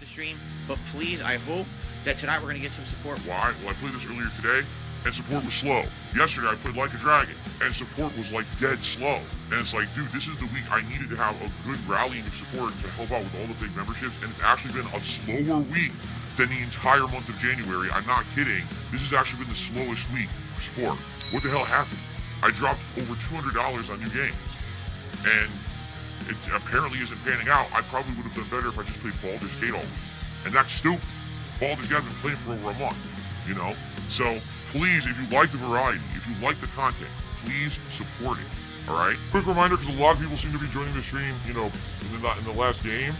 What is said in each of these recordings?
the stream, but please, I hope that tonight we're going to get some support. Why? Well, I played this earlier today, and support was slow. Yesterday, I played Like a Dragon, and support was like dead slow. And it's like, dude, this is the week I needed to have a good rallying of support to help out with all the fake memberships, and it's actually been a slower week than the entire month of January. I'm not kidding. This has actually been the slowest week for support. What the hell happened? I dropped over $200 on new games, and it apparently isn't panning out. I probably would have done better if I just played Baldur's Gate all week. And that's stupid. Baldur's Gate I've been playing for over a month, you know? So please, if you like the variety, if you like the content, please support it, all right? Quick reminder, because a lot of people seem to be joining the stream, you know, in the last game.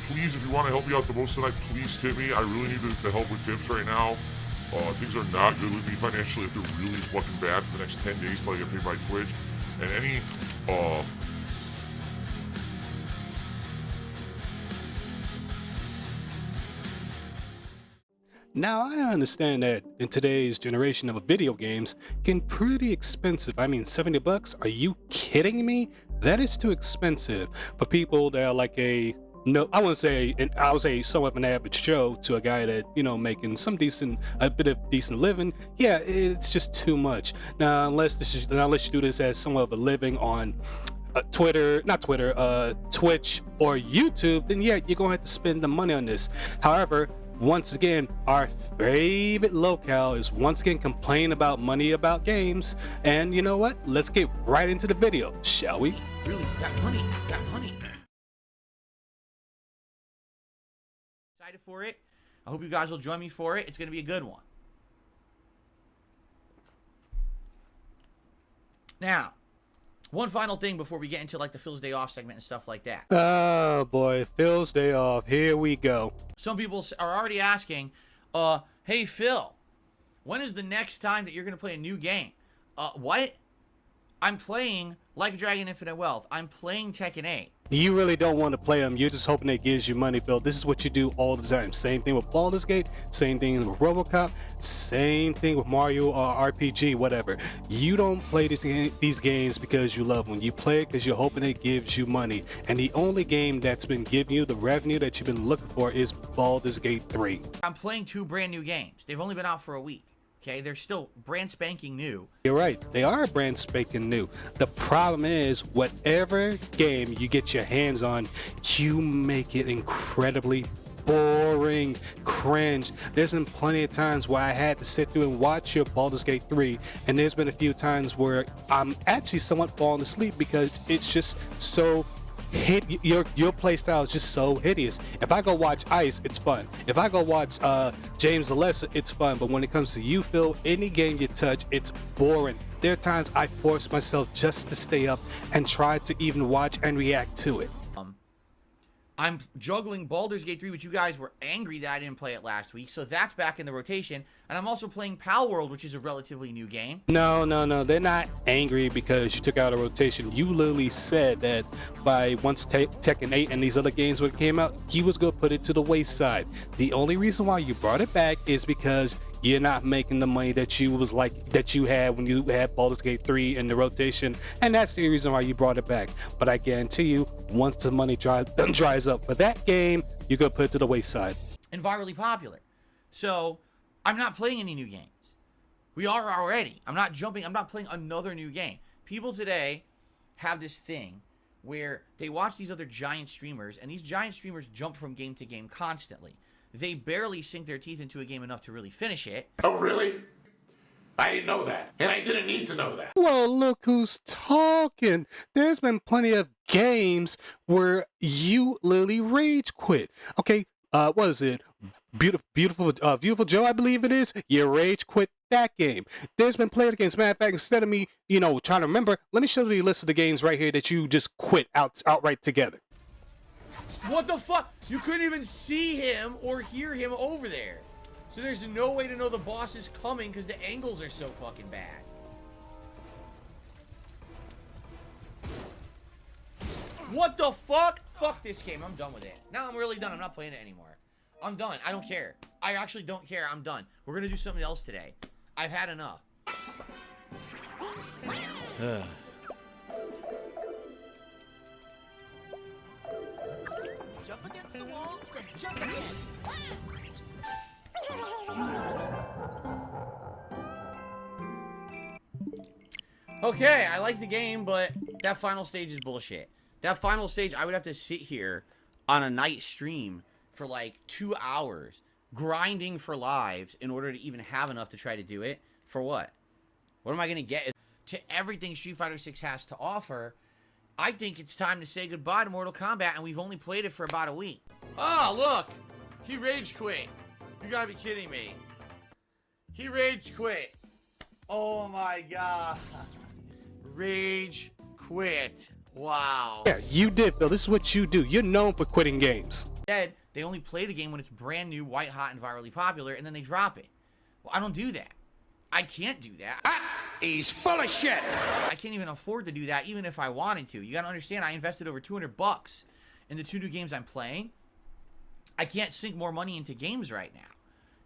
Please, if you want to help me out the most tonight, please tip me. I really need the help with tips right now. Things are not good with me financially. If they're really fucking bad for the next 10 days till I get paid by Twitch. And any, Now, I understand that in today's generation of video games can pretty expensive. I mean, $70? Are you kidding me? That is too expensive for people that are like I would say somewhat of an average Joe to a guy that, you know, making a bit of decent living. Yeah, it's just too much. Now, unless you do this as somewhat of a living on Twitch or YouTube, then yeah, you're gonna have to spend the money on this. However, once again, our favorite locale is once again complaining about money about games. And you know what? Let's get right into the video, shall we? Really, that money. Excited for it. I hope you guys will join me for it. It's going to be a good one. Now, one final thing before we get into like the Phil's Day Off segment and stuff like that. Oh boy, Phil's Day Off. Here we go. Some people are already asking, hey Phil, when is the next time that you're going to play a new game? What? I'm playing Like a Dragon Infinite Wealth. I'm playing Tekken 8. You really don't want to play them. You're just hoping it gives you money, Phil. This is what you do all the time. Same thing with Baldur's Gate. Same thing with RoboCop. Same thing with Mario RPG, whatever. You don't play these games because you love them. You play it because you're hoping it gives you money. And the only game that's been giving you the revenue that you've been looking for is Baldur's Gate 3. I'm playing 2 brand new games. They've only been out for a week. Okay, they're still brand spanking new. You're right, they are brand spanking new. The problem is, whatever game you get your hands on, you make it incredibly boring, cringe. There's been plenty of times where I had to sit through and watch your Baldur's Gate 3, and there's been a few times where I'm actually somewhat falling asleep because it's just so your play style is just so hideous. If I go watch Ice, it's fun. If I go watch James the Lesser, it's fun. But when it comes to you, Phil, any game you touch, it's boring. There are times I force myself just to stay up and try to even watch and react to it. I'm juggling Baldur's Gate 3, which you guys were angry that I didn't play it last week, so that's back in the rotation. And I'm also playing Pal World, which is a relatively new game. No, they're not angry because you took out a rotation. You literally said that once Tekken 8 and these other games when it came out, you was going to put it to the wayside. The only reason why you brought it back is because you're not making the money that you had when you had Baldur's Gate 3 in the rotation, and that's the reason why you brought it back. But I guarantee you, once the money dries up for that game, you're gonna put it to the wayside. And virally popular. So I'm not playing any new games. We are already. I'm not playing another new game. People today have this thing where they watch these other giant streamers, and these giant streamers jump from game to game constantly. They barely sink their teeth into a game enough to really finish it. Oh, really? I didn't know that, and I didn't need to know that. Well, look who's talking. There's been plenty of games where you literally rage quit. Okay, what is it? Beautiful Joe, I believe it is. You rage quit that game. There's been plenty of games. Matter of fact, instead of me, trying to remember, let me show you a list of the games right here that you just quit outright together. What the fuck? You couldn't even see him or hear him over there. So there's no way to know the boss is coming because the angles are so fucking bad. What the fuck? Fuck this game. I'm done with it. Now I'm really done. I'm not playing it anymore. I'm done. I don't care. I actually don't care. I'm done. We're gonna do something else today. I've had enough. against the wall to jump ahead. Okay, I like the game, but that final stage is bullshit. That final stage, I would have to sit here on a night stream for like 2 hours, grinding for lives in order to even have enough to try to do it. For what? What am I going to get? To everything Street Fighter 6 has to offer, I think it's time to say goodbye to Mortal Kombat, and we've only played it for about a week. Oh, look! He rage quit. You gotta be kidding me. He rage quit. Oh my god. Rage quit. Wow. Yeah, you did, Bill. This is what you do. You're known for quitting games. Instead, they only play the game when it's brand new, white hot, and virally popular, and then they drop it. Well, I don't do that. I can't do that. He's full of shit. I can't even afford to do that, even if I wanted to. You gotta understand, I invested over $200 in the 2 new games I'm playing. I can't sink more money into games right now.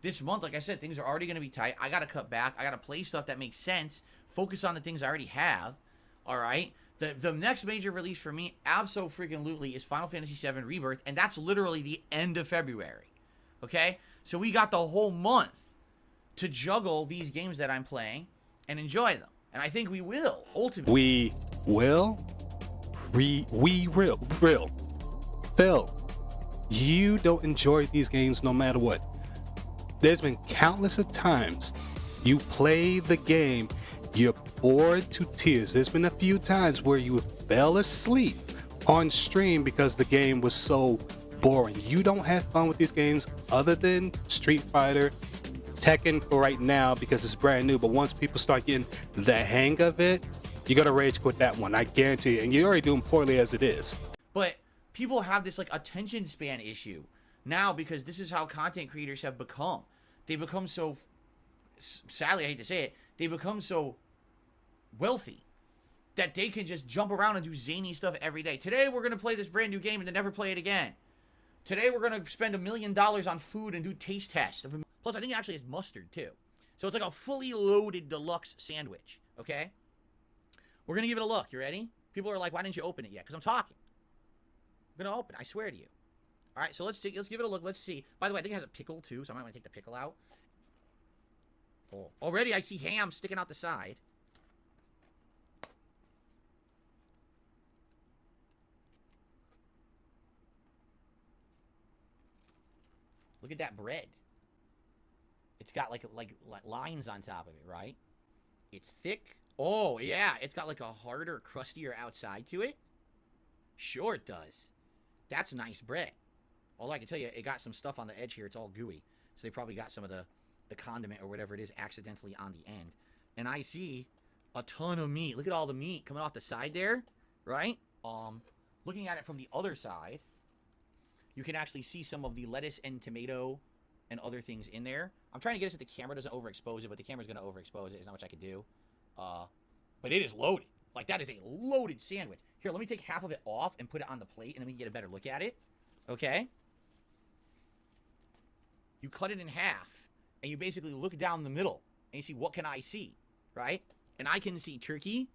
This month, like I said, things are already gonna be tight. I gotta cut back. I gotta play stuff that makes sense. Focus on the things I already have. All right. The next major release for me, abso-freaking-lutely, is Final Fantasy VII Rebirth, and that's literally the end of February. Okay? So we got the whole month to juggle these games that I'm playing and enjoy them. And I think we will, ultimately. We will. We will. Phil, you don't enjoy these games no matter what. There's been countless of times you play the game, you're bored to tears. There's been a few times where you fell asleep on stream because the game was so boring. You don't have fun with these games other than Street Fighter, Tekken for right now because it's brand new. But once people start getting the hang of it, you're gonna rage quit that one. I guarantee you. And you're already doing poorly as it is. But people have this like attention span issue now because this is how content creators have become. They become so, sadly, I hate to say it, they become so wealthy that they can just jump around and do zany stuff every day. Today we're gonna play this brand new game and then never play it again. Today we're gonna spend $1 million on food and do taste tests. Plus, I think it actually has mustard too. So it's like a fully loaded deluxe sandwich. Okay, we're gonna give it a look. You ready? People are like, "Why didn't you open it yet?" Because I'm talking. I'm gonna open. I swear to you. All right, so let's give it a look. Let's see. By the way, I think it has a pickle too, so I might want to take the pickle out. Oh, already I see ham sticking out the side. Look at that bread. It's got like lines on top of it, right? It's thick. Oh, yeah. It's got like a harder, crustier outside to it. Sure it does. That's nice bread. All I can tell you, it got some stuff on the edge here. It's all gooey. So they probably got some of the condiment or whatever it is accidentally on the end. And I see a ton of meat. Look at all the meat coming off the side there, right? Looking at it from the other side, you can actually see some of the lettuce and tomato and other things in there. I'm trying to get it so the camera doesn't overexpose it, but the camera's going to overexpose it. There's not much I can do. But it is loaded. Like, that is a loaded sandwich. Here, let me take half of it off and put it on the plate, and then we can get a better look at it. Okay? You cut it in half, and you basically look down the middle, and you see, what can I see? Right? And I can see turkey.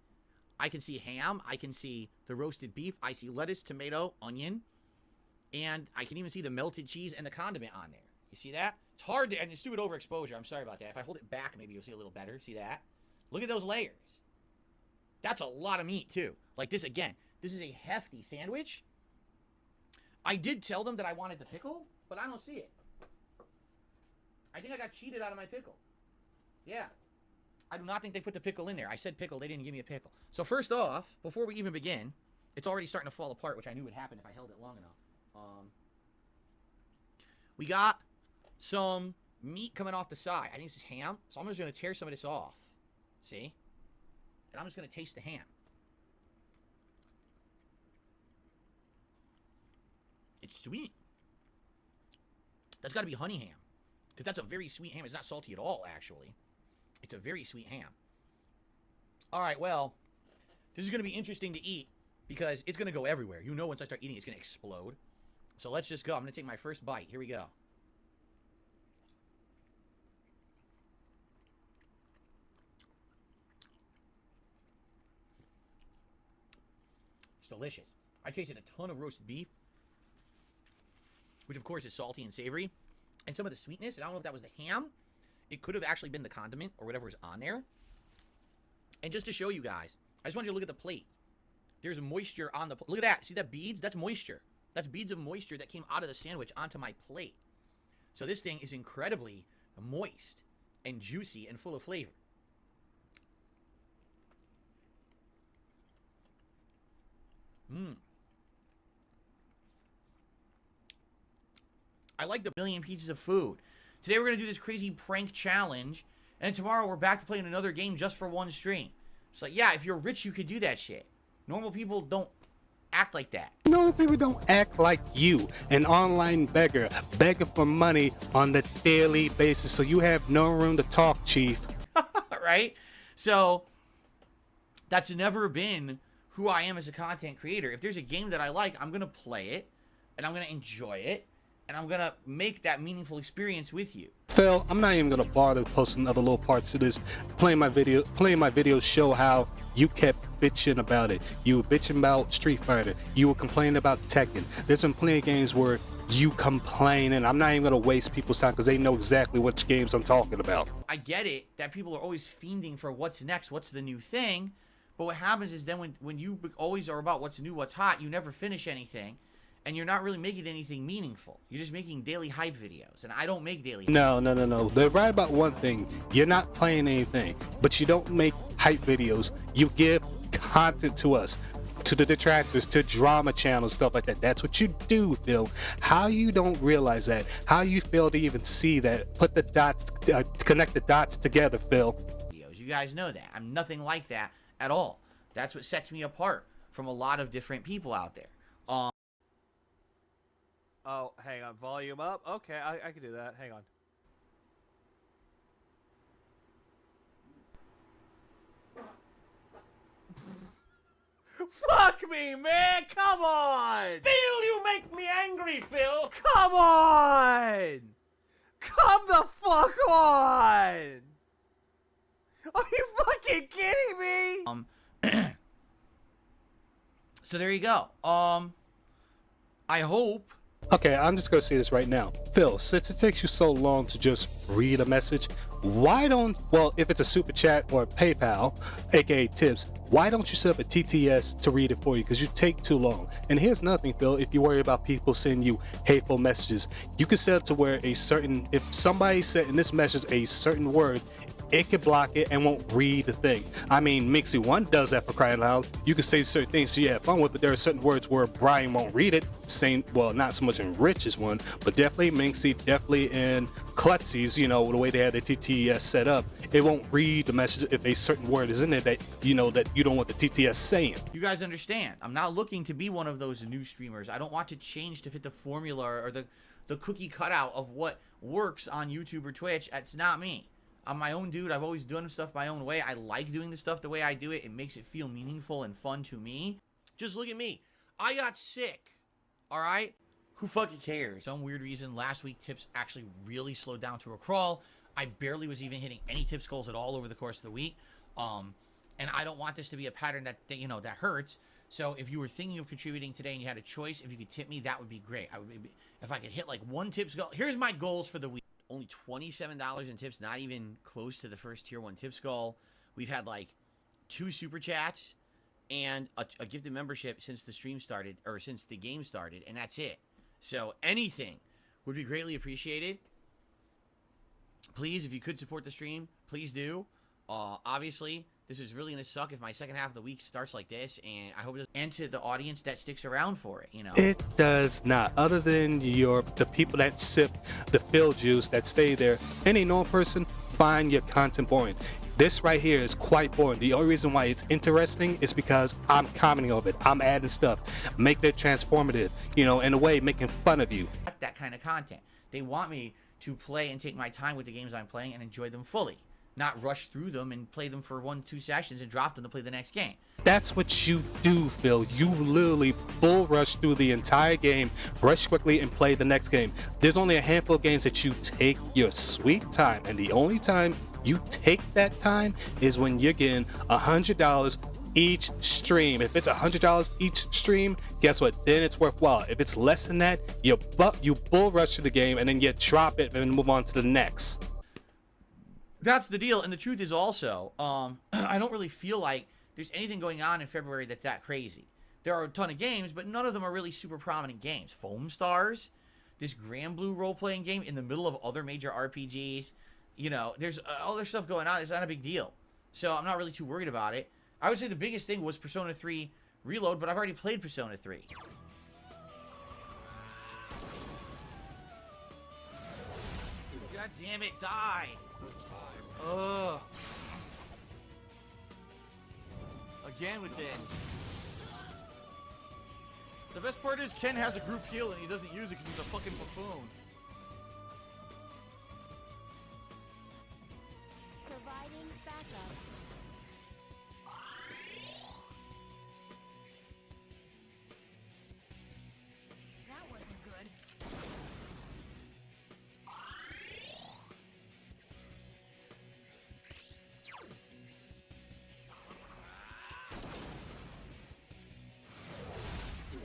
I can see ham. I can see the roasted beef. I see lettuce, tomato, onion. And I can even see the melted cheese and the condiment on there. You see that? It's hard to, and it's stupid overexposure. I'm sorry about that. If I hold it back, maybe you'll see a little better. See that? Look at those layers. That's a lot of meat, too. Like this, again, this is a hefty sandwich. I did tell them that I wanted the pickle, but I don't see it. I think I got cheated out of my pickle. Yeah. I do not think they put the pickle in there. I said pickle. They didn't give me a pickle. So first off, before we even begin, it's already starting to fall apart, which I knew would happen if I held it long enough. We got some meat coming off the side. I think this is ham. So I'm just going to tear some of this off. See? And I'm just going to taste the ham. It's sweet. That's got to be honey ham. Because that's a very sweet ham. It's not salty at all, actually. It's a very sweet ham. All right, well, this is going to be interesting to eat because it's going to go everywhere. You know, once I start eating, it's going to explode. So let's just go. I'm going to take my first bite. Here we go. It's delicious. I tasted a ton of roasted beef. which of course is salty and savory, and some of the sweetness. And I don't know if that was the ham. It could have actually been the condiment or whatever was on there. And just to show you guys, I just want you to look at the plate. There's moisture on the plate. Look at that. See that beads? That's moisture. That's beads of moisture that came out of the sandwich onto my plate. So this thing is incredibly moist and juicy and full of flavor. I like the million pieces of food. Today we're going to do this crazy prank challenge. And tomorrow we're back to playing another game just for one stream. It's like, yeah, if you're rich, you could do that shit. Normal people don't act like that. No, people don't act like you, an online beggar, begging for money on the daily basis. So you have no room to talk, Chief. Right? So that's never been who I am as a content creator. If there's a game that I like, I'm going to play it, and I'm going to enjoy it, and I'm going to make that meaningful experience with you. Phil, I'm not even gonna bother posting other little parts of this. Playing my videos show how you kept bitching about it. You were bitching about Street Fighter. You were complaining about Tekken. There's been plenty of games where you complain, and I'm not even gonna waste people's time because they know exactly which games I'm talking about. I get it that people are always fiending for what's next, what's the new thing, but what happens is then when you always are about what's new, what's hot, you never finish anything. And you're not really making anything meaningful. You're just making daily hype videos. And I don't make daily No. They're right about one thing. You're not playing anything. But you don't make hype videos. You give content to us. To the detractors, to drama channels, stuff like that. That's what you do, Phil. How you don't realize that? How you fail to even see that? Put the dots, connect the dots together, Phil. videos. You guys know that. I'm nothing like that at all. That's what sets me apart from a lot of different people out there. Oh, hang on. Volume up? Okay, I can do that. Hang on. Fuck me, man! Come on! Phil, you make me angry, Phil. Come on! Come the fuck on! Are you fucking kidding me? So there you go. I hope. Okay, I'm just gonna say this right now. Phil, since it takes you so long to just read a message, why don't, well, if it's a super chat or PayPal, aka tips, why don't you set up a TTS to read it for you? Because you take too long. And here's nothing, Phil, if you worry about people sending you hateful messages, you can set it to where if somebody said in this message a certain word, it can block it and won't read the thing. I mean, Mixie 1 does that, for crying out loud. You can say certain things so you have fun with, but there are certain words where Brian won't read it. Same, well, not so much in Rich's one, but definitely Mixie, definitely in Klutzy's, the way they have the TTS set up. It won't read the message if a certain word is in there that you don't want the TTS saying. You guys understand. I'm not looking to be one of those new streamers. I don't want to change to fit the formula or the cookie cutout of what works on YouTube or Twitch. It's not me. I'm my own dude. I've always done stuff my own way. I like doing the stuff the way I do it. It makes it feel meaningful and fun to me. Just look at me. I got sick. All right? Who fucking cares? Some weird reason, last week tips actually really slowed down to a crawl. I barely was even hitting any tips goals at all over the course of the week. And I don't want this to be a pattern that hurts. So if you were thinking of contributing today and you had a choice, if you could tip me, that would be great. If I could hit like one tips goal. Here's my goals for the week. Only $27 in tips, not even close to the first tier 1 tips goal. We've had like 2 super chats and a gifted membership since the stream started, or since the game started, and that's it. So anything would be greatly appreciated. Please, if you could support the stream, please do. Obviously, this is really gonna suck if my second half of the week starts like this, and I hope it and to the audience that sticks around for it, It does not. Other than the people that sip the Phil juice that stay there, any normal person find your content boring. This right here is quite boring. The only reason why it's interesting is because I'm commenting on it. I'm adding stuff, making it transformative, in a way, making fun of you. That kind of content. They want me to play and take my time with the games I'm playing and enjoy them fully. Not rush through them and play them for 1-2 sessions and drop them to play the next game. That's what you do, Phil. You literally bull rush through the entire game, rush quickly, and play the next game. There's only a handful of games that you take your sweet time, and the only time you take that time is when you're getting $100 each stream. If it's $100 each stream, guess what? Then it's worthwhile. If it's less than that, you bull rush to the game and then you drop it and then move on to the next. That's the deal. And the truth is also, I don't really feel like there's anything going on in February that's that crazy. There are a ton of games, but none of them are really super prominent games. Foam Stars, this Grand Blue role-playing game in the middle of other major RPGs. You know, there's other stuff going on. It's not a big deal. So I'm not really too worried about it. I would say the biggest thing was Persona 3 Reload, but I've already played Persona 3. God damn it, die! Ugh. Again with this. The best part is Ken has a group heal and he doesn't use it because he's a fucking buffoon. Providing backup. That wasn't good.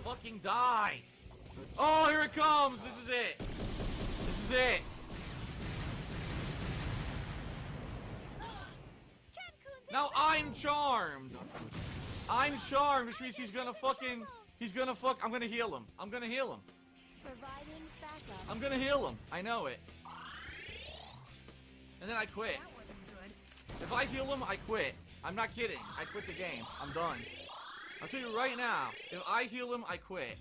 Fucking die! Oh, here it comes! This is it! This is it! Now I'm charmed! I'm charmed, which means he's gonna fucking... I'm gonna heal him. I'm gonna heal him. Providing backup. I'm gonna heal him. I know it. And then I quit. That wasn't good. If I heal him, I quit. I'm not kidding. I quit the game. I'm done. I'll tell you right now, if I heal him, I quit.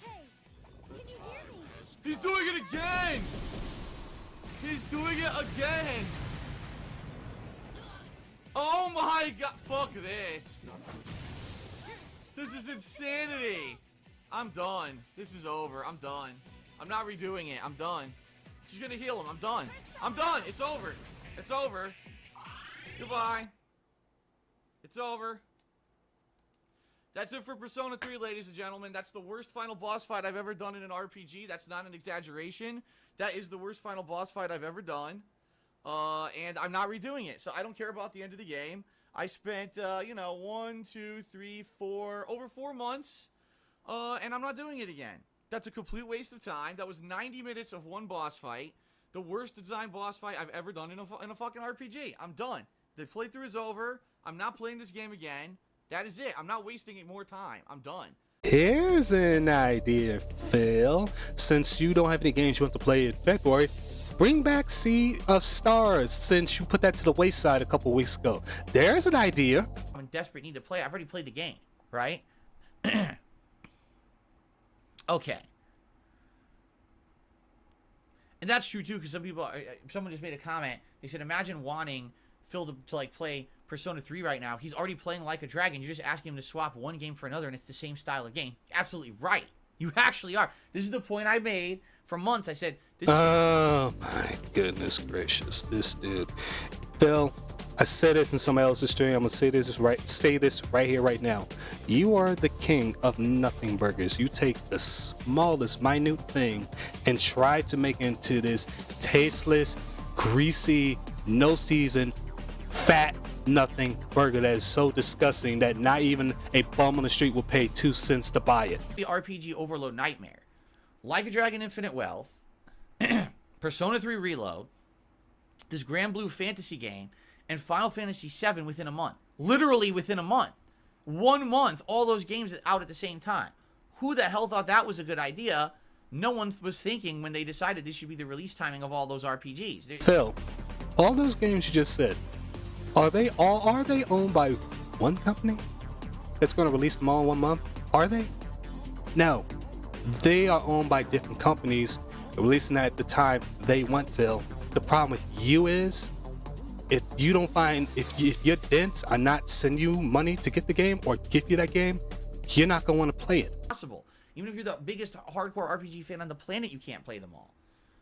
Hey, can you hear me? He's doing it again! He's doing it again! Oh my god, fuck this. This is insanity. I'm done. This is over. I'm done. I'm not redoing it. I'm done. She's gonna heal him. I'm done. I'm done. It's over. It's over. Goodbye. It's over. That's it for Persona 3, ladies and gentlemen. That's the worst final boss fight I've ever done in an RPG. That's not an exaggeration. That is the worst final boss fight I've ever done. And I'm not redoing it. So I don't care about the end of the game. I spent, you know, 1, 2, 3, 4, over 4 months. And I'm not doing it again. That's a complete waste of time. That was 90 minutes of one boss fight. The worst designed boss fight I've ever done in a fucking RPG. I'm done. The playthrough is over. I'm not playing this game again. That is it. I'm not wasting it more time. I'm done. Here's an idea, Phil. Since you don't have any games you want to play in February, bring back Sea of Stars since you put that to the wayside a couple weeks ago. There's an idea. I'm in desperate need to play. I've already played the game, right? Okay. And that's true too, because some people, someone just made a comment. They said, imagine wanting Phil to like play Persona 3 right now. He's already playing Like a Dragon. You're just asking him to swap one game for another, and it's the same style of game. Absolutely right. You actually are. This is the point I made for months. I said, oh my goodness gracious, this dude. Phil, I said this in somebody else's stream. I'm gonna say this right here, right now. You are the king of nothing burgers. You take the smallest, minute thing and try to make it into this tasteless, greasy, no season, fat nothing burger that is so disgusting that not even a bum on the street will pay 2 cents to buy it. the RPG overload nightmare. Like a Dragon Infinite Wealth, Persona 3 Reload, this Grand Blue fantasy game, and Final Fantasy VII within a month. Literally within a month. 1 month, all those games out at the same time. Who the hell thought that was a good idea? No one was thinking when they decided this should be the release timing of all those RPGs. Phil, all those games you just said, are they owned by one company that's going to release them all in 1 month? Are they? No. They are owned by different companies releasing that at the time they want, Phil. The problem with you is if your dents are not sending you money to get the game or give you that game, you're not going to want to play it. Possible. Even if you're the biggest hardcore RPG fan on the planet, you can't play them all.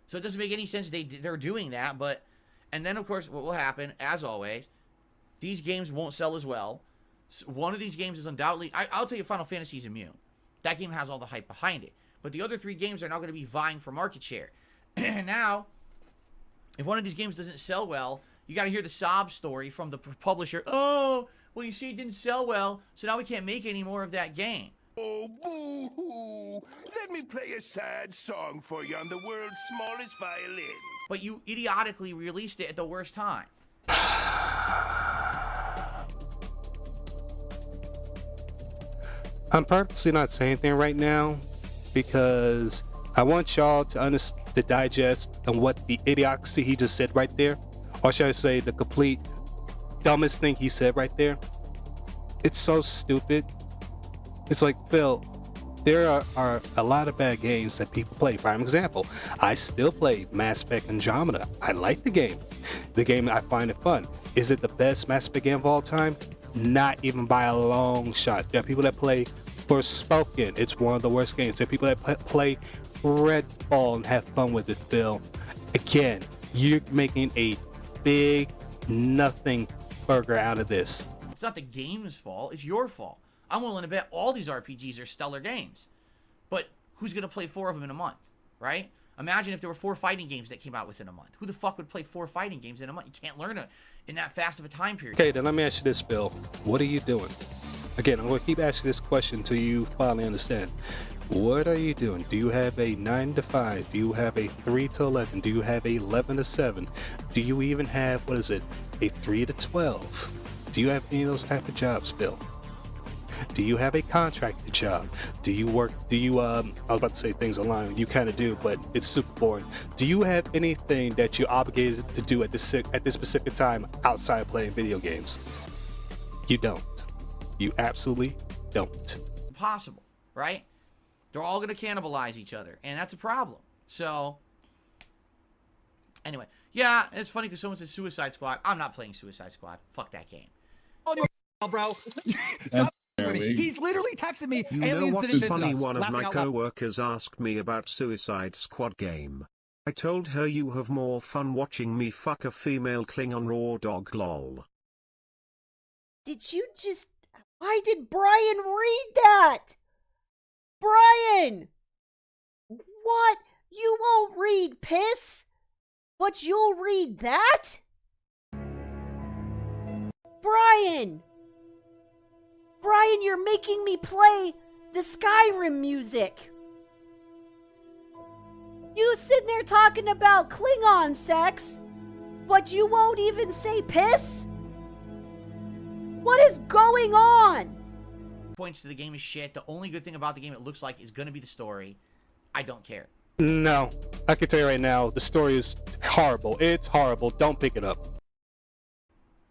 So it doesn't make any sense they're doing that. But and then of course what will happen, as always, these games won't sell as well. One of these games is undoubtedly, I'll tell you, Final Fantasy is immune. That game has all the hype behind it. But the other 3 games are now going to be vying for market share. And now, if one of these games doesn't sell well, You got to hear the sob story from the publisher. Oh, well, you see, it didn't sell well, so now we can't make any more of that game. Oh, boo-hoo! Let me play a sad song for you on the world's smallest violin. But you idiotically released it at the worst time. I'm purposely not saying anything right now because I want y'all to digest on what the idiocy he just said right there, or should I say the complete dumbest thing he said right there. It's so stupid. It's like, Phil, there are a lot of bad games that people play. Prime example, I still play Mass Effect Andromeda. I like the game. The game, I find it fun. Is it the best Mass Effect game of all time? Not even by a long shot. There are people that play Forspoken. It's one of the worst games. There are people that play Redfall and have fun with it, Phil. Again, you're making a big nothing burger out of this. It's not the game's fault. It's your fault. I'm willing to bet all these RPGs are stellar games. But who's going to play 4 of them in a month, right? Imagine if there were 4 fighting games that came out within a month. Who the fuck would play 4 fighting games in a month? You can't learn it in that fast of a time period. Okay, then let me ask you this, Phil. What are you doing? Again, I'm going to keep asking this question until you finally understand. What are you doing? Do you have a 9 to 5? Do you have a 3 to 11? Do you have a 11 to 7? Do you even have, what is it, a 3 to 12? Do you have any of those type of jobs, Phil? Do you have a contracted job? Do you work, I was about to say things online, you kind of do, but it's super boring. Do you have anything that you're obligated to do at this specific time outside of playing video games? You don't. You absolutely don't. Impossible, right? They're all going to cannibalize each other, and that's a problem. So, anyway, yeah, it's funny because someone says Suicide Squad. I'm not playing Suicide Squad. Fuck that game. Bro. Stop. He's literally texted me. You know what's funny? One of my co-workers asked me about Suicide Squad game. I told her you have more fun watching me fuck a female Klingon raw dog lol. Did you just... Why did Brian read that? Brian! What? You won't read piss? But you'll read that? Brian! Brian, you're making me play the Skyrim music. You sitting there talking about Klingon sex, but you won't even say piss? What is going on? Points to the game is shit. The only good thing about the game it looks like is going to be the story. I don't care. No, I can tell you right now, the story is horrible. It's horrible. Don't pick it up.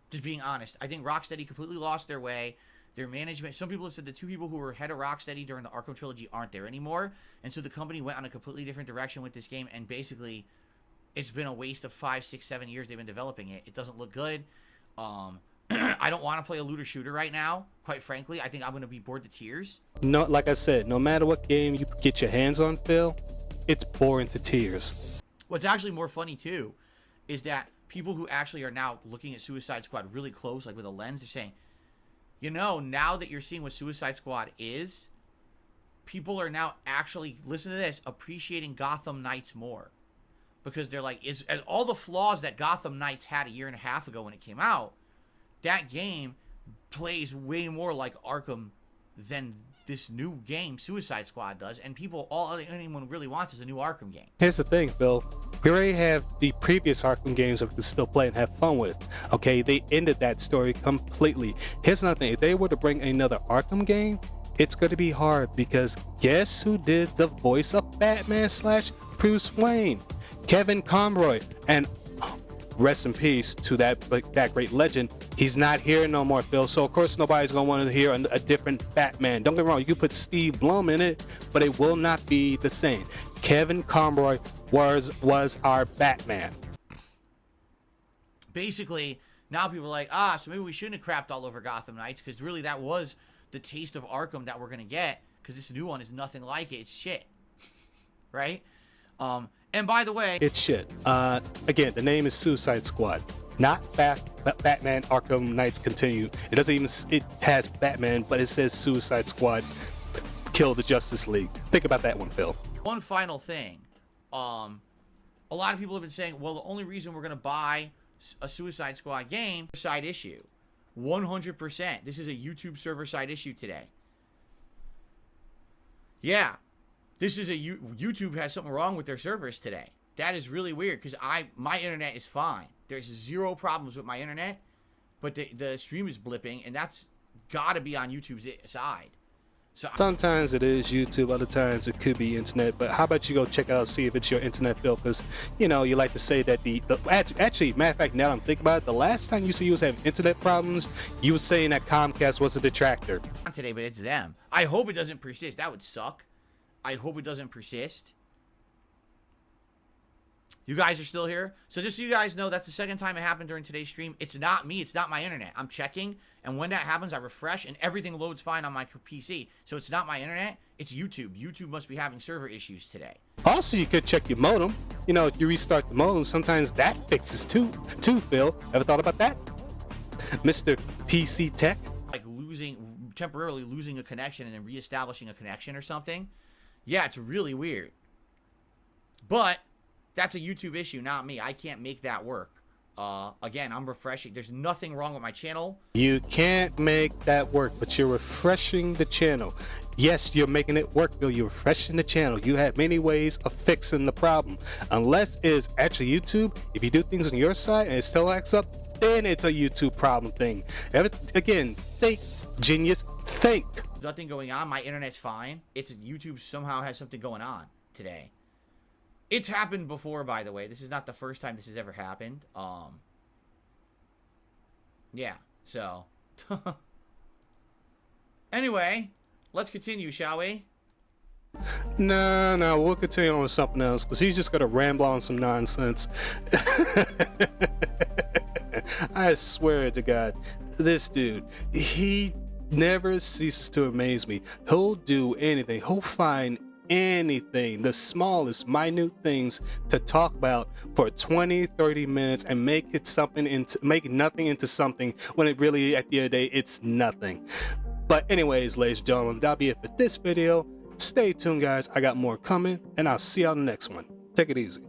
Just being honest, I think Rocksteady completely lost their way. Their management, some people have said the 2 people who were head of Rocksteady during the Arkham trilogy aren't there anymore. And so the company went on a completely different direction with this game. And basically, it's been a waste of 5, 6, 7 years they've been developing it. It doesn't look good. I don't want to play a looter shooter right now. Quite frankly, I think I'm going to be bored to tears. No, like I said, no matter what game you get your hands on, Phil, it's boring to tears. What's actually more funny, too, is that people who actually are now looking at Suicide Squad really close, like with a lens, they're saying, you know, now that you're seeing what Suicide Squad is, people are now actually, listen to this, appreciating Gotham Knights more. Because they're like, all the flaws that Gotham Knights had a year and a half ago when it came out, that game plays way more like Arkham than this new game Suicide Squad does, and anyone really wants is a new Arkham game. Here's the thing, Phil. We already have the previous Arkham games that we can still play and have fun with. Okay, they ended that story completely. Here's another thing. If they were to bring another Arkham game, it's going to be hard because guess who did the voice of Batman / Bruce Wayne? Kevin Conroy. And rest in peace to that great legend. He's not here no more, Phil. So of course nobody's gonna want to hear a different Batman. Don't get me wrong, you can put Steve Blum in it, but it will not be the same. Kevin Conroy was our Batman. Basically, now people are like, so maybe we shouldn't have crapped all over Gotham Knights, because really that was the taste of Arkham that we're gonna get, because this new one is nothing like it. It's shit. Right? And by the way, it's shit. Again, the name is Suicide Squad, not Batman Arkham Knights Continue. It doesn't even, it has Batman, but it says Suicide Squad, Kill the Justice League. Think about that one, Phil. One final thing. A lot of people have been saying, well, the only reason we're going to buy a Suicide Squad game, side issue. 100%. This is a YouTube server side issue today. Yeah. This is YouTube has something wrong with their servers today. That is really weird because my internet is fine. There's 0 problems with my internet, but the stream is blipping, and that's got to be on YouTube's side. So sometimes it is YouTube, other times it could be internet. But how about you go check it out, see if it's your internet bill? Because you know you like to say that actually, matter of fact, now that I'm thinking about it, the last time you said you was having internet problems, you were saying that Comcast was a detractor. Not today, but it's them. I hope it doesn't persist. That would suck. I hope it doesn't persist. You guys are still here? So just so you guys know, that's the second time it happened during today's stream. It's not me. It's not my internet. I'm checking, and when that happens, I refresh, and everything loads fine on my PC. So it's not my internet. It's YouTube. YouTube must be having server issues today. Also, you could check your modem. You know, if you restart the modem, sometimes that fixes too, Phil. Ever thought about that? Mr. PC Tech? Like temporarily losing a connection and then reestablishing a connection or something. Yeah, it's really weird. But that's a YouTube issue, not me. I can't make that work. Again, I'm refreshing. There's nothing wrong with my channel. You can't make that work, but you're refreshing the channel. Yes, you're making it work, Bill. You're refreshing the channel. You have many ways of fixing the problem. Unless it's actually YouTube, if you do things on your side and it still acts up, then it's a YouTube problem thing. Again, think, genius, think. Nothing going on. My internet's fine. It's YouTube somehow has something going on today. It's happened before, by the way. This is not the first time this has ever happened. Yeah, so. Anyway, let's continue, shall we? No, we'll continue on with something else, because he's just going to ramble on some nonsense. I swear to God, this dude, he never ceases to amaze me. He'll do anything. He'll find anything, the smallest minute things to talk about for 20-30 minutes and make nothing into something when it really at the end of the day it's nothing. But anyways, ladies and gentlemen, that'll be it for this video. Stay tuned, guys. I got more coming, and I'll see you on the next one. Take it easy.